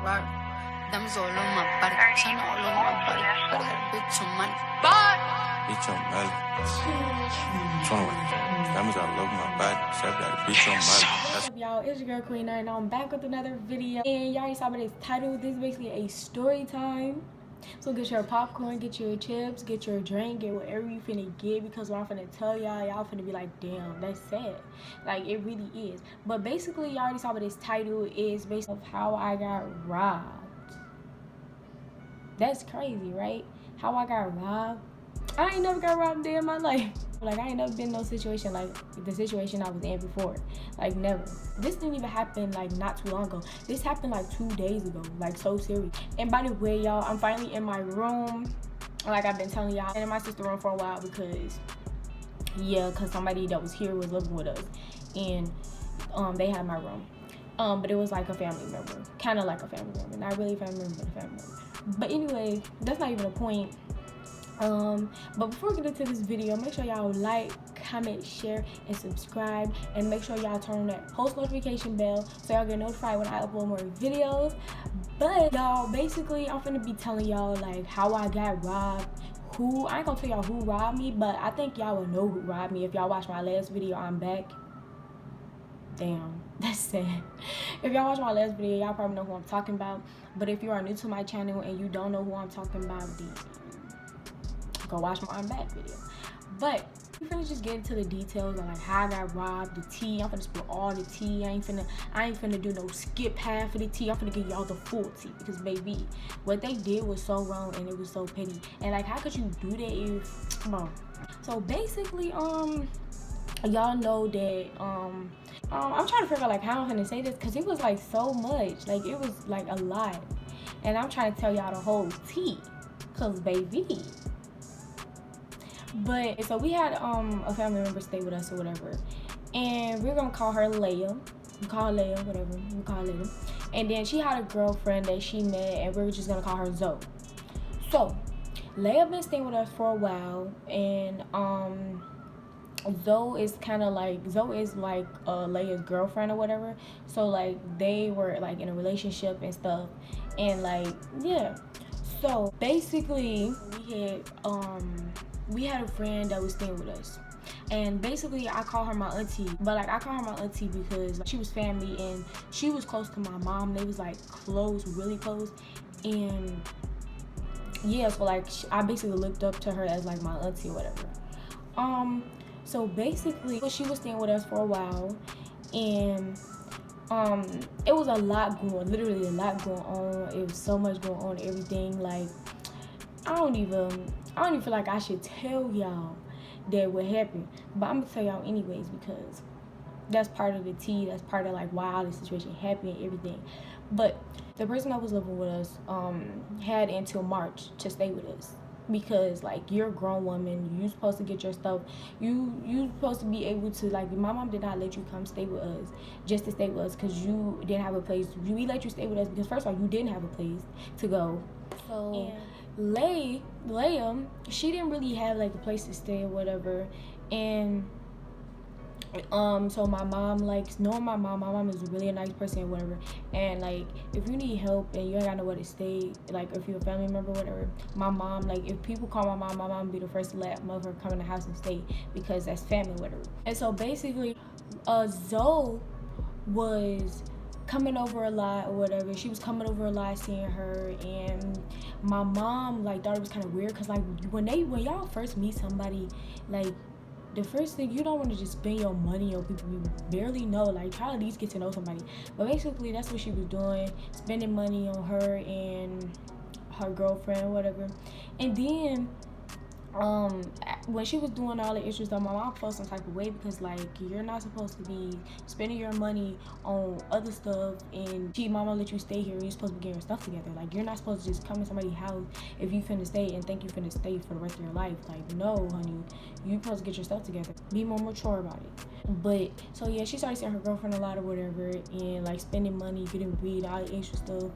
raro. Dame solo más party, sana all on my body. But that bitch on money. Bye! Bitch on Molly. 21. Diamonds all over my body. Chef got a bitch on Molly. What's up, y'all? It's your girl Queen and I'm back with another video. And y'all already saw by this title, this is basically a story time. So get your popcorn, get your chips, get your drink, get whatever you finna get, because what I'm finna tell y'all finna be like, damn, that's sad. Like, it really is. But basically, y'all already saw by this title is based off how I got robbed. That's crazy, right? How I got robbed. I ain't never got robbed a day in my life. Like, I ain't never been in no situation like the situation I was in before. Like, never. This didn't even happen, like, not too long ago. This happened, like, 2 days ago. Like, so serious. And by the way, y'all, I'm finally in my room. Like, I've been telling y'all. And in my sister's room for a while because, yeah, because somebody that was here was living with us. And they had my room. But it was, like, a family member. Kind of like a family member. Not really a family member, but a family member. But anyway, that's not even the point. But before we get into this video, make sure y'all like, comment, share, and subscribe, and make sure y'all turn on that post notification bell so y'all get notified when I upload more videos. But y'all, basically, I'm finna be telling y'all like how I got robbed. I ain't gonna tell y'all who robbed me, but I think y'all will know who robbed me if y'all watch my last video. I'm back. Damn, that's sad. If y'all watch my last video, y'all probably know who I'm talking about. But if you are new to my channel and you don't know who I'm talking about, then go watch my I'm back video. But I'm finna just get into the details of like how I got robbed, the tea. I'm finna spill all the tea. I ain't finna do no skip half of the tea. I'm finna give y'all the full tea, because baby, what they did was so wrong and it was so petty. And like, how could you do that if, come on. So basically, y'all know that I'm trying to figure out like how I'm gonna say this, because it was like so much, like it was like a lot, and I'm trying to tell y'all the whole tea, cause baby. But so we had a family member stay with us or whatever, and we're gonna call her Leah. We call her Leah, whatever. We call her Leah. And then she had a girlfriend that she met, and we were just gonna call her Zoe. So Leah been staying with us for a while, and Zoe is like Leia's girlfriend or whatever. So like they were like in a relationship and stuff, and like, yeah. So basically we had a friend that was staying with us, and basically I call her my auntie. But like, I call her my auntie because like, she was family and she was close to my mom. They was like close, really close. And yeah, so like I basically looked up to her as like my auntie or whatever. So basically she was staying with us for a while, and it was literally a lot going on. It was so much going on, everything. Like, I don't even feel like I should tell y'all that what happened, but I'm gonna tell y'all anyways, because that's part of the tea. That's part of like why all this situation happened, everything. But the person that was living with us had until March to stay with us, because like, you're a grown woman, you supposed to get your stuff, you supposed to be able to, like, my mom did not let you come stay with us just to stay with us because you didn't have a place. We let you stay with us because first of all, you didn't have a place to go. So Leah, she didn't really have like a place to stay or whatever. And so my mom, like, knowing my mom is really a nice person or whatever, and like, if you need help and you ain't got nowhere to stay, like if you're a family member or whatever, my mom, like, if people call my mom be the first to let mother come in the house and stay, because that's family or whatever. And so basically Zoe was coming over a lot or whatever. She was coming over a lot, seeing her, and my mom like thought it was kind of weird, because like when y'all first meet somebody, like, the first thing, you don't want to just spend your money on people you barely know. Like, try to at least get to know somebody. But basically that's what she was doing, spending money on her and her girlfriend or whatever. And then when she was doing all the extra stuff, my mom felt some type of way, because like, you're not supposed to be spending your money on other stuff, and mama let you stay here and you're supposed to be getting your stuff together. Like, you're not supposed to just come in somebody's house if you finna stay and think you finna stay for the rest of your life. Like, no, honey, you supposed to get your stuff together, be more mature about it. But so yeah, she started seeing her girlfriend a lot or whatever, and like spending money, getting weed, all the extra stuff.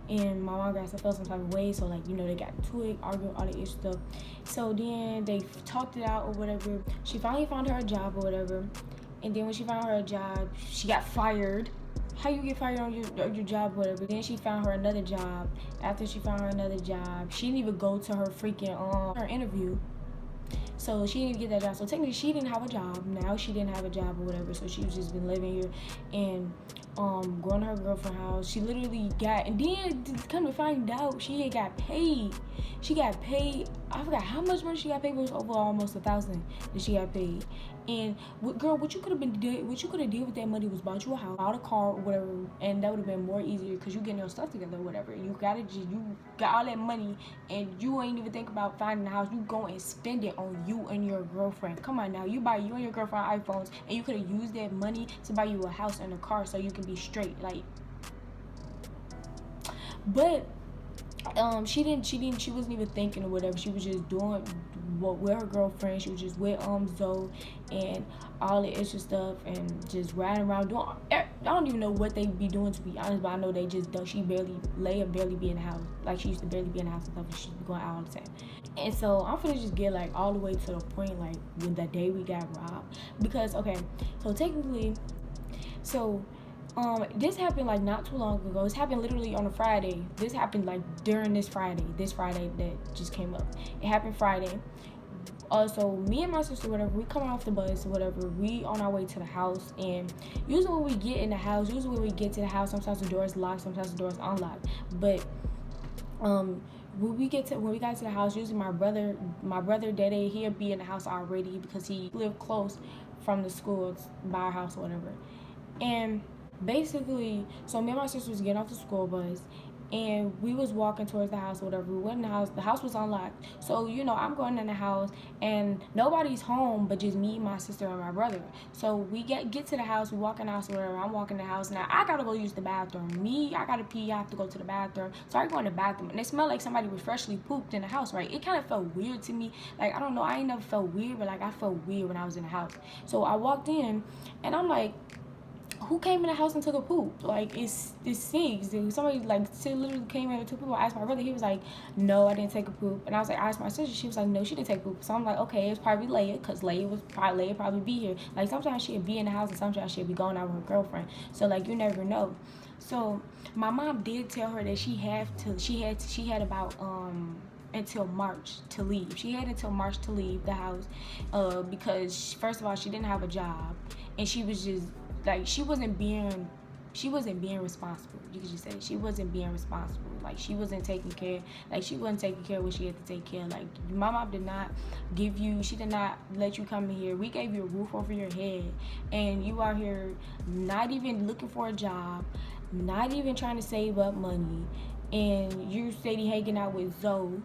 And my mom felt some type of way, so like, you know, they got into it, arguing, all the extra stuff. So then they talked it out or whatever. She finally found her a job or whatever, and then when she found her a job, she got fired. how you get fired on your job, whatever. Then she found her another job. After she found her another job, she didn't even go to her freaking her interview. So she didn't get that job. So technically she didn't have a job. Now she didn't have a job or whatever. So she was just been living here and going to her girlfriend's house. She literally got, and then come to find out, she had got paid. She got paid. I forgot how much money she got paid. It was over almost $1,000 that she got paid. And girl, what you could have did with that money was bought you a house, bought a car, or whatever, and that would have been more easier because you getting your stuff together, or whatever. You got all that money, and you ain't even think about finding a house. You go and spend it on you and your girlfriend. Come on now, you buy you and your girlfriend iPhones, and you could have used that money to buy you a house and a car so you can be straight, like. But she wasn't even thinking or whatever. She was just doing with her girlfriend. She was just with Zoe and all the extra stuff and just riding around doing. I don't even know what they be doing, to be honest, but I know they just don't. Leia barely be in the house. Like, she used to barely be in the house and stuff, and she'd be going out all the time. And so I'm finna just get like all the way to the point like when the day we got robbed, because okay, so technically, this happened like not too long ago. This happened literally on a Friday. This happened like during this Friday that just came up. It happened Friday. So me and my sister, whatever, we coming off the bus, whatever, we on our way to the house. And usually when we get to the house, sometimes the door is locked, sometimes the door is unlocked. But when we got to the house, usually my brother Dede, he'll be in the house already because he lived close from the school by our house or whatever. And basically, so me and my sister was getting off the school bus, and we was walking towards the house or whatever. We went in the house. The house was unlocked. So, I'm going in the house, and nobody's home but just me, my sister, and my brother. So we get to the house. We walk in the house or whatever. I'm walking in the house. Now, I got to go use the bathroom. I got to pee. I have to go to the bathroom. So I go in the bathroom, and it smelled like somebody was freshly pooped in the house, right? It kind of felt weird to me. Like, I don't know. I ain't never felt weird, but, like, I felt weird when I was in the house. So I walked in, and I'm like, who came in the house and took a poop? Like, it stinks. Somebody, like, literally came in and took a poop. I asked my brother. He was like, no, I didn't take a poop. And I was like, I asked my sister. She was like, no, she didn't take a poop. So I'm like, okay, it's probably Leia, because Leia probably be here. Like, sometimes she'd be in the house, and sometimes she'd be going out with her girlfriend. So, like, you never know. So my mom did tell her that she had about until March to leave. She had until March to leave the house because, first of all, she didn't have a job, and she was just, like, she wasn't being responsible. You could just say she wasn't being responsible. Like, she wasn't taking care. Like, she wasn't taking care of what she had to take care of. Like, my mom did not let you come in here. We gave you a roof over your head, and you out here not even looking for a job, not even trying to save up money, and you steady hanging out with Zoe,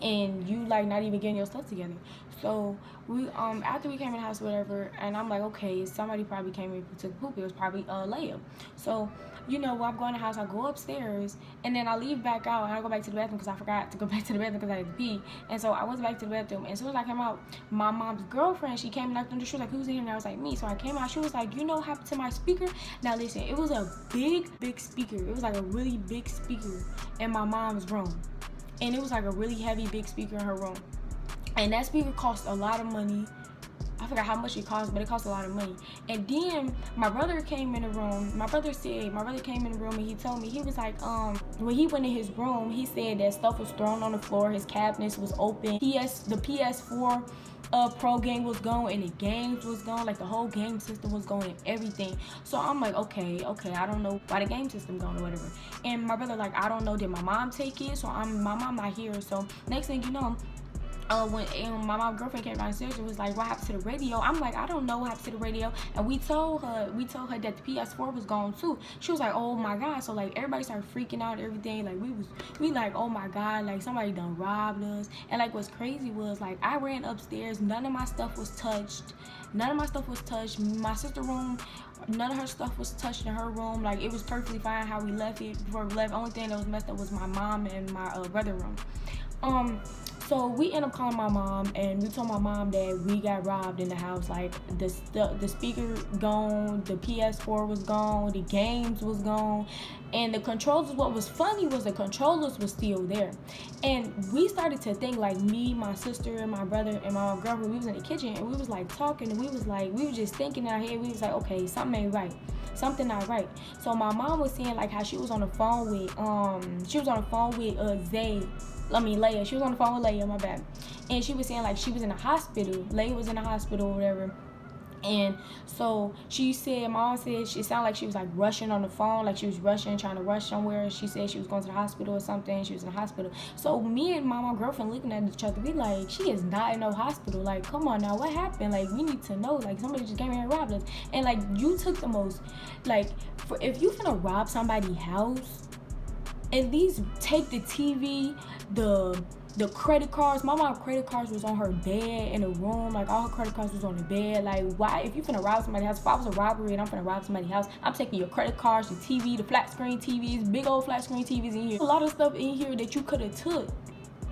and you, like, not even getting your stuff together. So we after we came in the house or whatever, and I'm like, okay, somebody probably came in and took a poop. It was probably Leia. So when I'm going to the house, I go upstairs, and then I leave back out, and I go back to the bathroom because I forgot to go back to the bathroom because I had to pee. And so I went back to the bathroom, and as soon as I came out, my mom's girlfriend, she came and knocked on the door. She was like, who's in here? And I was like, me. So I came out. She was like, what happened to my speaker? Now listen, it was a big speaker. It was like a really big speaker in my mom's room. And it was like a really heavy big speaker in her room. And that speaker cost a lot of money. I forgot how much it cost, but it cost a lot of money. And then my brother came in the room. My brother came in the room, and he told me, he was like, when he went in his room, he said that stuff was thrown on the floor. His cabinets was open. The PS4 pro game was gone, and the games was gone. Like, the whole game system was gone and everything. So I'm like, okay, I don't know why the game system gone or whatever. And my brother, like, I don't know, did my mom take it? So my mom not here. So next thing you know, when my mom's girlfriend came downstairs and was like, what happened to the radio? I'm like, I don't know what happened to the radio. And we told her that the PS4 was gone too. She was like, oh my God. So, like, everybody started freaking out and everything. Like, we like, oh my God, like, somebody done robbed us. And, like, what's crazy was, like, I ran upstairs. None of my stuff was touched. My sister's room, none of her stuff was touched in her room. Like, it was perfectly fine how we left it before we left. Only thing that was messed up was my mom and my brother room. So we ended up calling my mom, and we told my mom that we got robbed in the house. Like, the speaker gone, the PS4 was gone, the games was gone, and the controllers. What was funny was the controllers was still there. And we started to think, like, me, my sister, and my brother, and my girlfriend, we was in the kitchen, and we was like talking, and we was just thinking in our head. We was like, okay, something ain't right. something not right. So my mom was saying like how she was on the phone with Leia. She was on the phone with Leia, my bad. And she was saying like she was in the hospital. Leia was in the hospital or whatever. And so she said, mom said she sounded like she was like rushing on the phone, like she was rushing, trying to rush somewhere. She said she was going to the hospital or something. She was in the hospital. So me and my girlfriend looking at each other, we like, she is not in no hospital. Like, come on now, what happened? Like, we need to know. Like, somebody just came here and robbed us. And like, you took the most, like, if you finna rob somebody's house, at least take the TV, the credit cards. My mom's credit cards was on her bed in the room. Like, all her credit cards was on the bed. Like, why? If you finna rob somebody's house, if I was a robbery and I'm finna rob somebody's house, I'm taking your credit cards, your TV, the flat screen TVs, big old flat screen TVs in here. A lot of stuff in here that you could have took.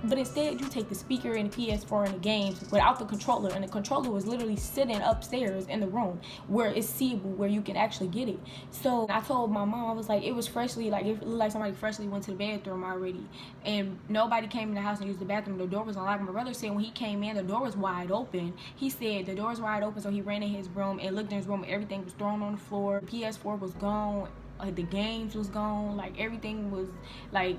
But instead, you take the speaker and the PS4 and the games without the controller. And the controller was literally sitting upstairs in the room where it's seeable, where you can actually get it. So I told my mom, I was like, it was freshly, like, it looked like somebody freshly went to the bathroom already. And nobody came in the house and used the bathroom. The door was unlocked. My brother said when he came in, the door was wide open. He said the door was wide open, so he ran in his room and looked in his room, and everything was thrown on the floor. The PS4 was gone. The games was gone. Like, everything was, like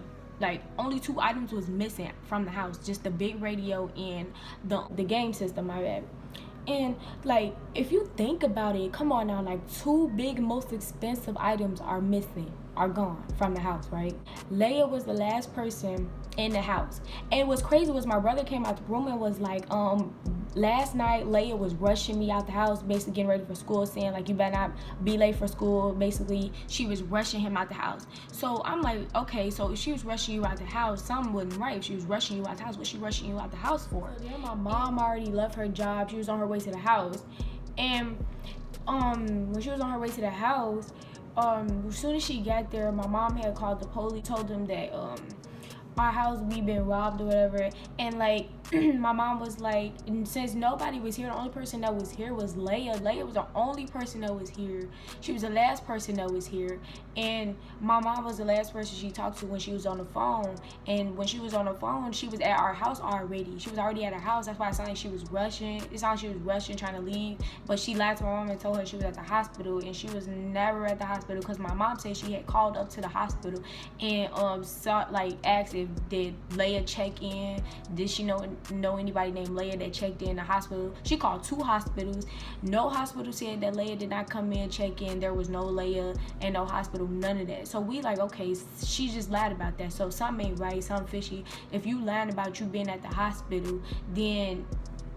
only 2 items was missing from the house, just the big radio and the game system, my bad. And like, if you think about it, come on now, like 2 big most expensive items are missing, are gone from the house, right? Leia was the last person in the house. And what's crazy was my brother came out the room and was like, last night Leia was rushing me out the house, basically getting ready for school, saying like, you better not be late for school. Basically, she was rushing him out the house. So I'm like, okay, so if she was rushing you out the house, something wasn't right. If she was rushing you out the house, what's she rushing you out the house for? So then my mom already left her job. She was on her way to the house. And when she was on her way to the house, as soon as she got there, my mom had called the police, told them that our house, we been robbed or whatever. And like, my mom was like, since nobody was here, the only person that was here was Leia. Leia was the only person that was here. She was the last person that was here. And my mom was the last person she talked to when she was on the phone. And when she was on the phone, she was at our house already. She was already at our house. That's why it sounded like she was rushing. It sounded like she was rushing, trying to leave. But she lied to my mom and told her she was at the hospital. And she was never at the hospital, because my mom said she had called up to the hospital and asked if did Leia check in. Did she know anybody named Leia that checked in the hospital? She called 2 hospitals. No hospital said that Leia did not come in, check in. There was no Leia and no hospital, none of that. So we like, okay, she just lied about that. So something ain't right, something fishy. If you lying about you being at the hospital, then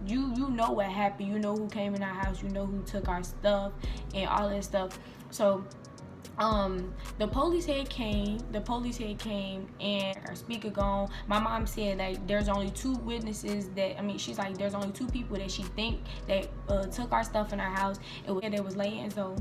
you know what happened. You know who came in our house. You know who took our stuff and all that stuff. So the police had came and our speaker gone. My mom said like there's only 2 witnesses she's like, there's only 2 people that she think that took our stuff in our house. It was Leia and Zoe.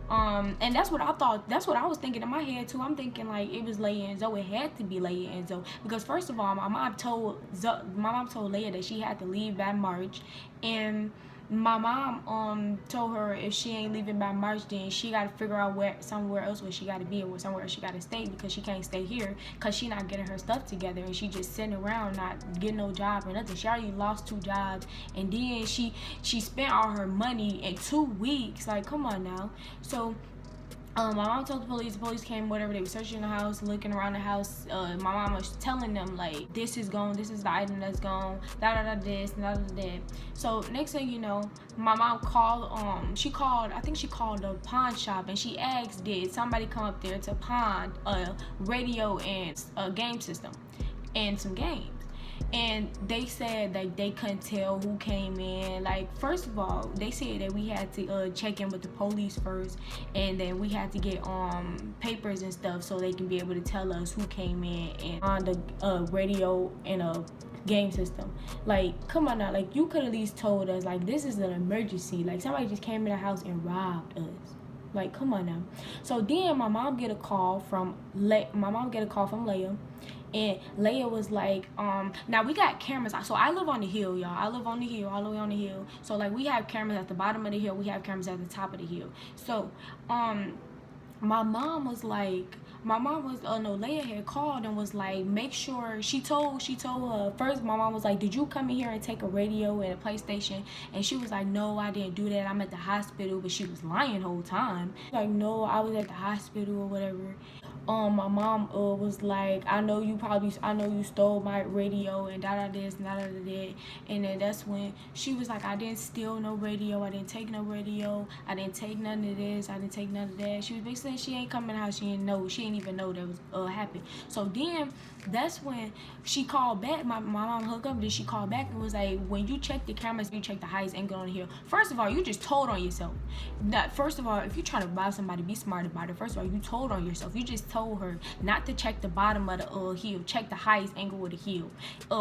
And that's what I thought. That's what I was thinking in my head too. I'm thinking like it was Leia and Zoe. It had to be Leia and Zoe, because first of all, my mom told Leia that she had to leave by March, and my mom told her if she ain't leaving by March, then she got to figure out somewhere else where she got to be, or somewhere else she got to stay, because she can't stay here because she not getting her stuff together, and she just sitting around not getting no job or nothing. She already lost 2 jobs, and then she spent all her money in 2 weeks. Like, come on now. So my mom told the police came, whatever, they were searching the house, looking around the house. My mom was telling them like, this is gone, this is the item that's gone, this, that. So next thing you know, my mom called, I think she called a pawn shop, and she asked, did somebody come up there to pawn a radio and a game system and some games? And they said like they couldn't tell who came in. Like, first of all, they said that we had to check in with the police first, and then we had to get papers and stuff so they can be able to tell us who came in and on the radio and a game system. Like, come on now, like you could at least told us like this is an emergency. Like, somebody just came in the house and robbed us. Like, come on now. So then my mom get a call from Leia. And Leia was like, now we got cameras. So I live on the hill, y'all. I live on the hill, all the way on the hill. So like we have cameras at the bottom of the hill. We have cameras at the top of the hill. So my mom was like, my mom was Leia had called and was like, make sure she told her first. My mom was like, did you come in here and take a radio and a PlayStation? And she was like, no, I didn't do that, I'm at the hospital. But she was lying the whole time. Like, no, I was at the hospital or whatever. My mom was like, I know you stole my radio and da this and da that. And then that's when she was like, I didn't steal no radio, I didn't take no radio, I didn't take none of this, I didn't take none of that. She was basically saying she ain't coming out, she didn't even know that was happened. So then that's when she called back. My mom hooked up, then she called back and was like, when you check the cameras, you check the highest angle on the hill. First of all, you just told on yourself. First of all, if you're trying to rob somebody, be smart about it. First of all, you told on yourself. You just told her not to check the bottom of the hill, check the highest angle of the hill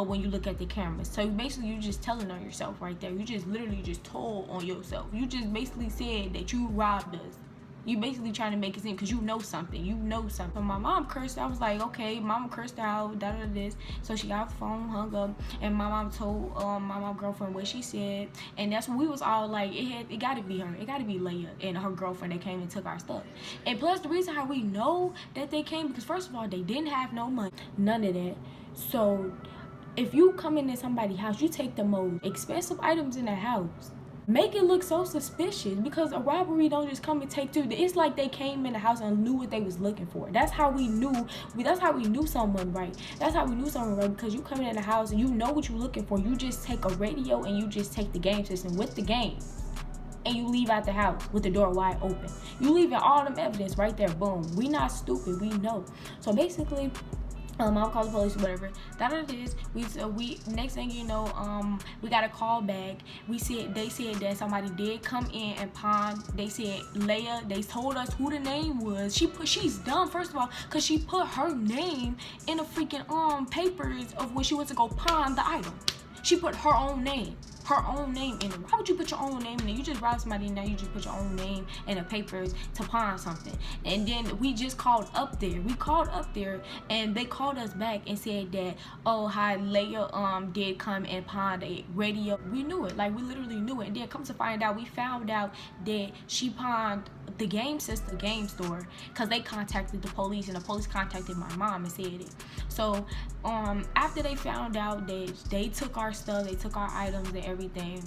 when you look at the cameras. So basically you just telling on yourself right there. You just literally just told on yourself. You just basically said that you robbed us. You basically trying to make it seem, because you know something. So my mom cursed. I was like, okay, mama cursed her out, this. So she got the phone, hung up, and my mom told my mom girlfriend what she said. And that's when we was all like, it gotta be her. It gotta be Leia and her girlfriend that came and took our stuff. And plus the reason how we know that they came, because first of all, they didn't have no money. None of that. So if you come into somebody's house, you take the most expensive items in the house. Make it look so suspicious, because a robbery don't just come and take two. It's like they came in the house and knew what they was looking for. That's how we knew. That's how we knew someone right. Because you come in the house and you know what you're looking for. You just take a radio and you just take the game system with the game, and you leave out the house with the door wide open. You leaving all them evidence right there. Boom. We not stupid. We know. So basically, I'll call the police or whatever. That it is. We next thing you know, we got a call back. They said that somebody did come in and pawn. They said Leia. They told us who the name was. She's dumb, first of all, cause she put her name in the freaking papers of when she went to go pawn the item. She put her own name in it. Why would you put your own name in it? You just robbed somebody, now you just put your own name in the papers to pawn something. And then we just called up there. And they called us back and said that, oh, hi, Leia did come and pawn a radio. We knew it, like we literally knew it. And then come to find out, we found out that she pawned the game store, because they contacted the police, and the police contacted my mom and said it. So after they found out that they took our stuff, they took our items and everything,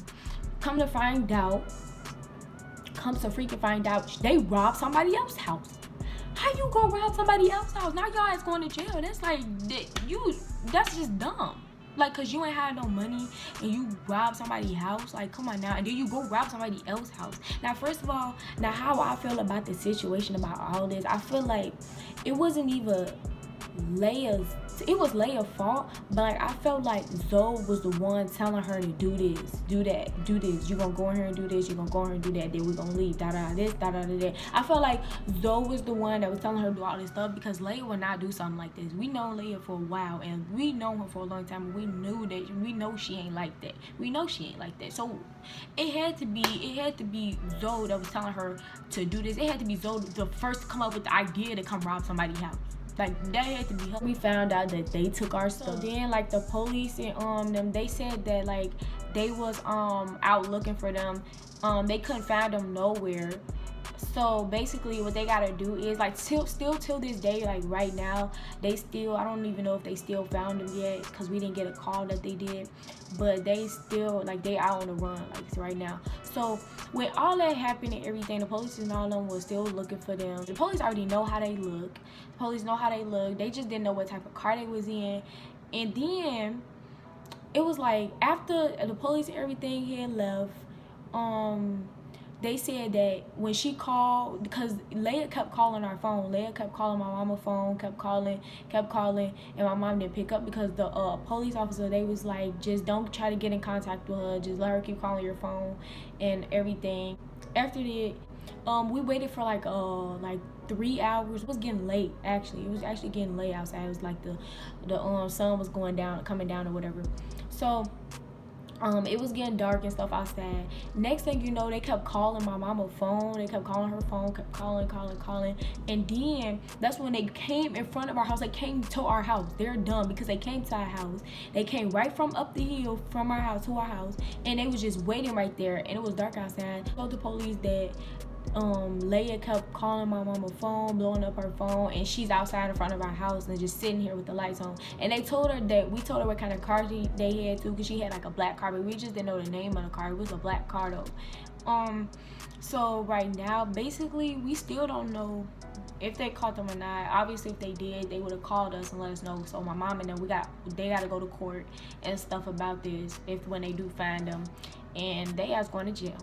come to find out, they robbed somebody else's house. How you go rob somebody else's house? Now y'all is going to jail. That's like, that's just dumb. Like, cause you ain't had no money and you rob somebody's house. Like, come on now. And then you go rob somebody else's house. Now, first of all, how I feel about the situation, about all this, I feel like it wasn't even Leia's fault, but like I felt like Zoe was the one telling her to do this, do that, do this. You're gonna go in here and do this, you're gonna go in here and do that, then we're gonna leave, this, that. I felt like Zoe was the one that was telling her to do all this stuff, because Leia would not do something like this. We know Leia for a while, and we know her for a long time, and we know she ain't like that. So it had to be Zoe that was telling her to do this. It had to be Zoe the first to come up with the idea to come rob somebody's house. Like, that had to be her. We found out that they took our stuff. So then, like, the police and them, they said that like they was out looking for them. They couldn't find them nowhere. So basically what they gotta do is, like, still till this day, like right now, I don't even know if they still found them yet, because we didn't get a call that they did, but they still, like, they out on the run, like, right now. So when all that happened and everything, the police and all of them was still looking for them. The police already know how they look. They just didn't know what type of car they was in. And then it was like, after the police and everything had left, they said that when she called, because Leia kept calling our phone. Leia kept calling my mama's phone, kept calling, and my mom didn't pick up, because the police officer, they was like, just don't try to get in contact with her. Just let her keep calling your phone and everything. After that, we waited for like 3 hours. It was getting late, actually. It was actually getting late outside. It was like the sun was coming down or whatever. So it was getting dark and stuff outside. Next thing you know, they kept calling my mama's phone. They kept calling her phone, kept calling. And then that's when they came in front of our house. They came to our house. They're dumb, because they came to our house. They came right from up the hill from our house to our house, and they was just waiting right there, and it was dark outside. I told the police that Leia kept calling my mama phone, blowing up her phone, and she's outside in front of our house and just sitting here with the lights on. And we told her what kind of car they had too, because she had like a black car, but we just didn't know the name of the car. It was a black car though. So right now, basically, we still don't know if they caught them or not. Obviously, if they did, they would have called us and let us know. So my mom and them, they got to go to court and stuff about this when they do find them. And they ass going to jail.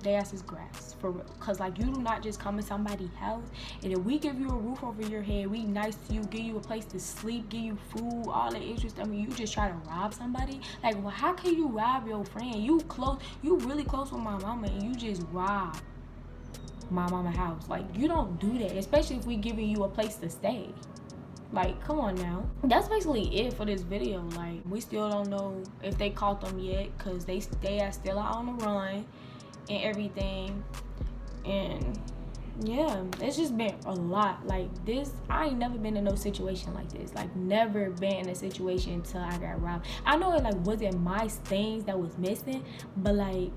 They ass is grass, for real. Because, like, you do not just come in somebody's house, and if we give you a roof over your head, we nice to you, give you a place to sleep, give you food, all the interest, I mean, you just try to rob somebody? Like, well, how can you rob your friend? You really close with my mama, and you just rob my mama house. Like, you don't do that, especially if we giving you a place to stay. Like, come on now. That's basically it for this video. Like, we still don't know if they caught them yet, because they are still out on the run and everything. And yeah, it's just been a lot. Like, this, I ain't never been in no situation like this. Like, never been in a situation until I got robbed. I know it like wasn't my things that was missing, but like,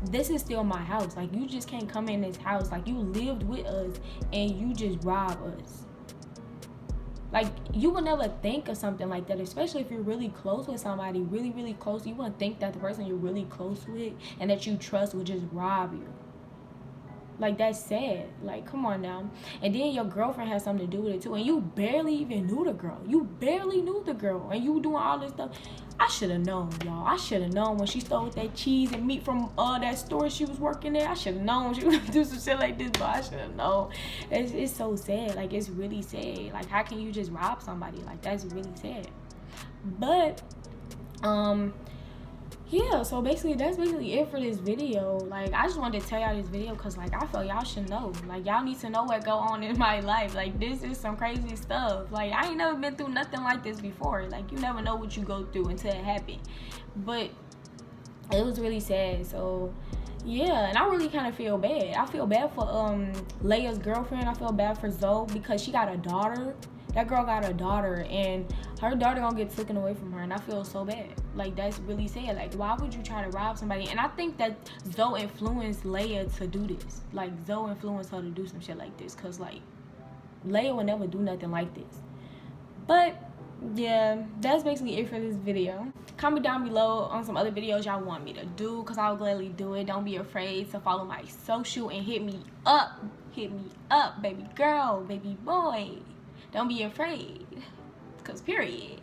this is still my house. Like, you just can't come in this house. Like, you lived with us and you just rob us. Like, you would never think of something like that, especially if you're really close with somebody, really, really close. You wouldn't think that the person you're really close with and that you trust would just rob you. Like, that's sad. Like, come on now. And then your girlfriend has something to do with it too, and you barely even knew the girl. You barely knew the girl, and you doing all this stuff. I should have known, y'all. I should have known when she stole that cheese and meat from that store she was working there. I should have known she would do some shit like this, but I should have known. It's so sad. Like, it's really sad. Like, how can you just rob somebody? Like, that's really sad. But yeah, so basically that's basically it for this video. Like, I just wanted to tell y'all this video because, like, I feel y'all should know. Like, y'all need to know what go on in my life. Like, this is some crazy stuff. Like, I ain't never been through nothing like this before. Like, you never know what you go through until it happened. But it was really sad. So yeah, and I really kind of feel bad. I feel bad for Leia's girlfriend. I feel bad for Zoe because she got a daughter. That girl got a daughter, and her daughter gonna get taken away from her, and I feel so bad. Like, that's really sad. Like, why would you try to rob somebody? And I think that Zoe influenced Leia to do this. Like, Zoe influenced her to do some shit like this, because, like, Leia would never do nothing like this. But yeah, that's basically it for this video. Comment down below on some other videos y'all want me to do, because I'll gladly do it. Don't be afraid to follow my social and hit me up, baby girl, baby boy. Don't be afraid, cause period.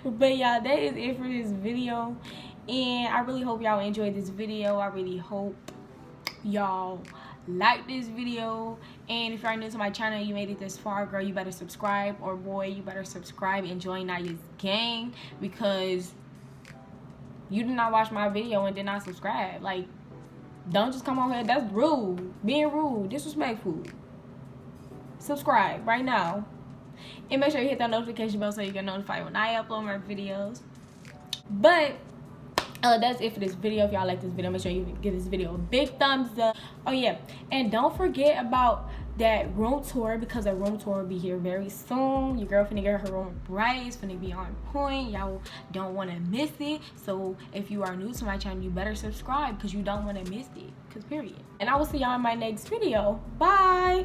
But y'all, that is it for this video, and I really hope y'all enjoyed this video. I really hope y'all like this video, and if you're new to my channel, you made it this far, girl, you better subscribe, or boy, you better subscribe and join Niyah's gang, because you did not watch my video and did not subscribe. Like, don't just come on here. That's rude. Being rude, disrespectful. Subscribe right now, and make sure you hit that notification bell so you get notified when I upload more videos. But that's it for this video. If y'all like this video, make sure you give this video a big thumbs up. Oh yeah, and don't forget about that room tour, because the room tour will be here very soon. Your girl finna get her room right. It's finna be on point. Y'all don't want to miss it. So if you are new to my channel, you better subscribe, because you don't want to miss it, because period. And I will see y'all in my next video. Bye.